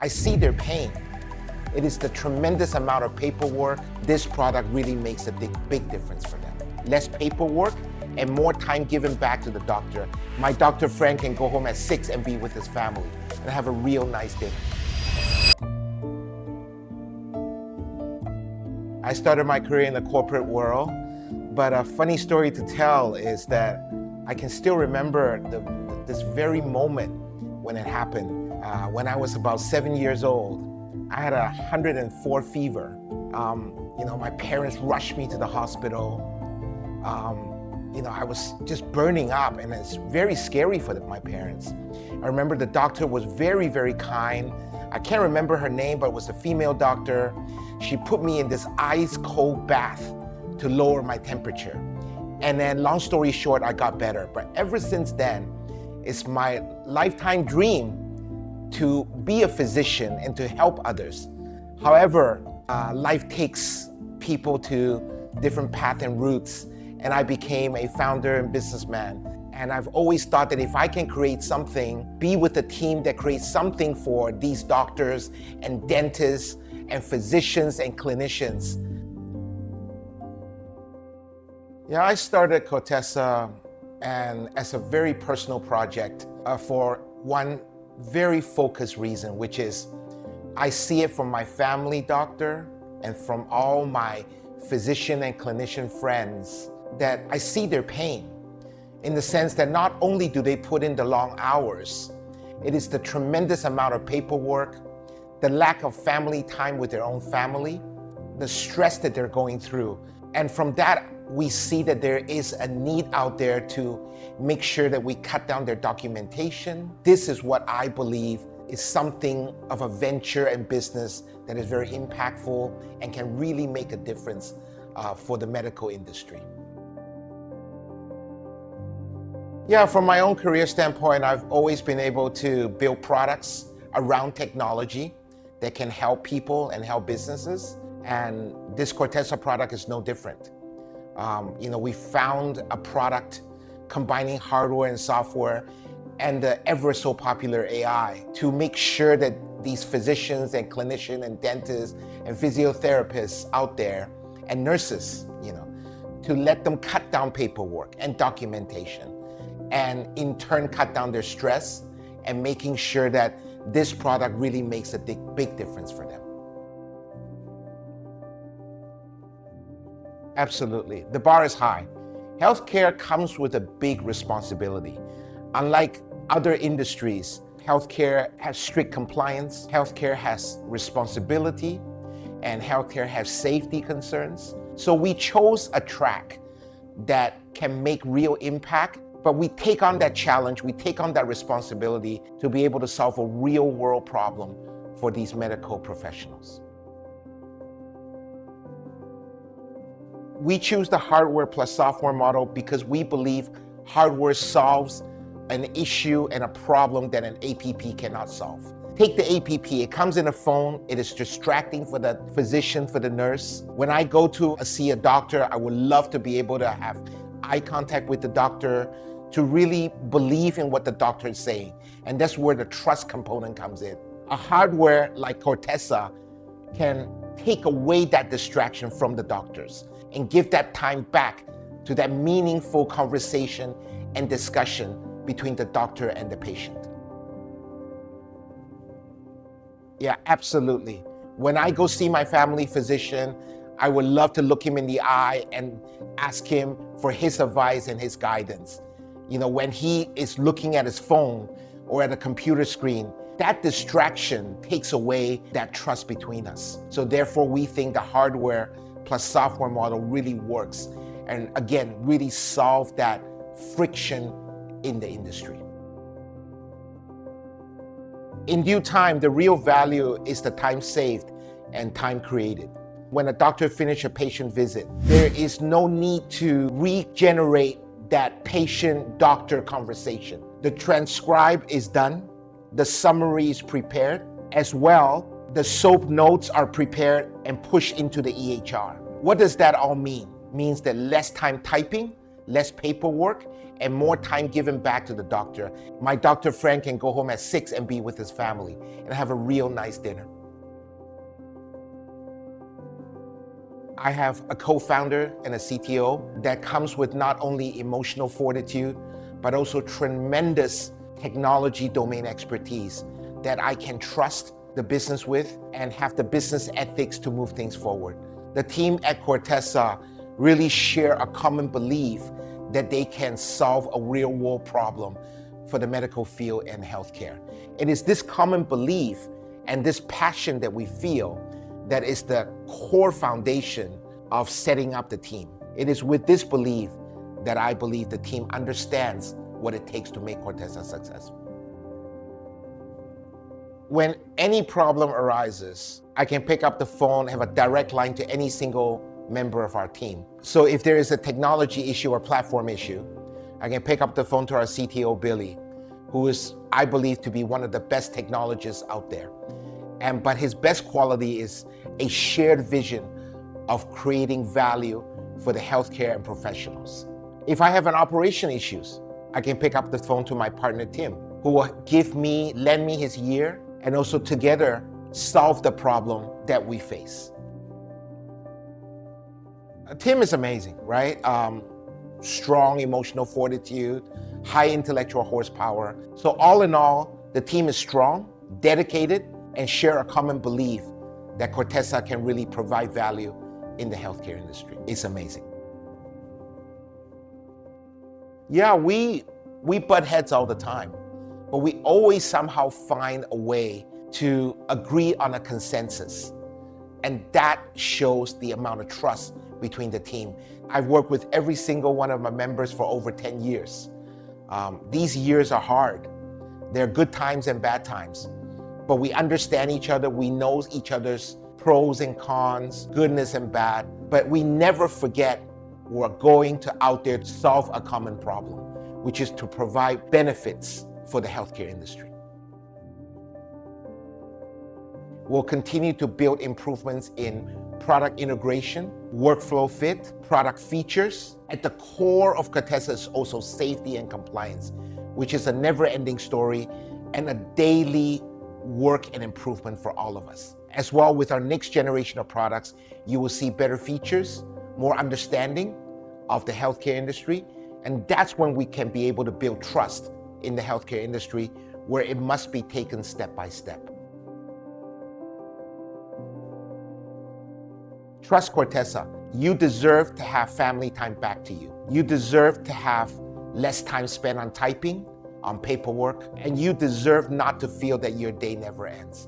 I see their pain. It is the tremendous amount of paperwork. This product really makes a big difference for them. Less paperwork and more time given back to the doctor. My doctor friend can go home at 6 and be with his family and have a real nice dinner. I started my career in the corporate world, but a funny story to tell is that I can still remember this very moment when it happened. When I was about 7 years old, I had 104 fever. My parents rushed me to the hospital. I was just burning up, and it's very scary for my parents. I remember the doctor was very, very kind. I can't remember her name, but it was a female doctor. She put me in this ice cold bath to lower my temperature. And then, long story short, I got better. But ever since then, it's my lifetime dream to be a physician and to help others. However, life takes people to different paths and routes, and I became a founder and businessman. And I've always thought that if I can create something, be with a team that creates something for these doctors and dentists and physicians and clinicians. Yeah, I started Cortexa and as a very personal project for one very focused reason, which is I see it from my family doctor and from all my physician and clinician friends that I see their pain, in the sense that not only do they put in the long hours, it is the tremendous amount of paperwork, the lack of family time with their own family, the stress that they're going through. And from that, we see that there is a need out there to make sure that we cut down their documentation. This is what I believe is something of a venture and business that is very impactful and can really make a difference for the medical industry. Yeah, from my own career standpoint, I've always been able to build products around technology that can help people and help businesses. And this Cortexa product is no different. We found a product combining hardware and software and the ever so popular AI to make sure that these physicians and clinicians and dentists and physiotherapists out there and nurses, to let them cut down paperwork and documentation, and in turn cut down their stress and making sure that this product really makes a big difference for them. Absolutely. The bar is high. Healthcare comes with a big responsibility. Unlike other industries, healthcare has strict compliance, healthcare has responsibility, and healthcare has safety concerns. So we chose a track that can make real impact, but we take on that challenge, we take on that responsibility to be able to solve a real world problem for these medical professionals. We choose the hardware plus software model because we believe hardware solves an issue and a problem that an APP cannot solve. Take the APP, it comes in a phone, it is distracting for the physician, for the nurse. When I go to see a doctor, I would love to be able to have eye contact with the doctor, to really believe in what the doctor is saying. And that's where the trust component comes in. A hardware like Cortexa can take away that distraction from the doctors and give that time back to that meaningful conversation and discussion between the doctor and the patient. Yeah, absolutely. When I go see my family physician, I would love to look him in the eye and ask him for his advice and his guidance. When he is looking at his phone or at a computer screen, that distraction takes away that trust between us. So therefore, we think the hardware plus software model really works, and again, really solve that friction in the industry. In due time, the real value is the time saved and time created. When a doctor finishes a patient visit, there is no need to regenerate that patient-doctor conversation. The transcribe is done, the summary is prepared, as well, the SOAP notes are prepared and pushed into the EHR. What does that all mean? It means that less time typing, less paperwork, and more time given back to the doctor. My doctor friend can go home at 6 and be with his family and have a real nice dinner. I have a co-founder and a CTO that comes with not only emotional fortitude, but also tremendous technology domain expertise that I can trust the business with and have the business ethics to move things forward. The team at Cortexa really share a common belief that they can solve a real-world problem for the medical field and healthcare. It is this common belief and this passion that we feel that is the core foundation of setting up the team. It is with this belief that I believe the team understands what it takes to make Cortexa successful. When any problem arises, I can pick up the phone, have a direct line to any single member of our team. So if there is a technology issue or platform issue, I can pick up the phone to our CTO, Billy, who is, I believe, to be one of the best technologists out there. But his best quality is a shared vision of creating value for the healthcare and professionals. If I have an operation issues, I can pick up the phone to my partner, Tim, who will lend me his ear, and also together solve the problem that we face. Tim is amazing, right? Strong emotional fortitude, high intellectual horsepower. So all in all, the team is strong, dedicated, and share a common belief that Cortexa can really provide value in the healthcare industry. It's amazing. Yeah, we butt heads all the time, but we always somehow find a way to agree on a consensus. And that shows the amount of trust between the team. I've worked with every single one of my members for over 10 years. These years are hard. There are good times and bad times, but we understand each other. We know each other's pros and cons, goodness and bad, but we never forget we're going out there to solve a common problem, which is to provide benefits for the healthcare industry. We'll continue to build improvements in product integration, workflow fit, product features. At the core of Cortexa is also safety and compliance, which is a never-ending story and a daily work and improvement for all of us. As well, with our next generation of products, you will see better features, more understanding of the healthcare industry, and that's when we can be able to build trust in the healthcare industry, where it must be taken step by step. Trust Cortexa. You deserve to have family time back to you. You deserve to have less time spent on typing, on paperwork, and you deserve not to feel that your day never ends.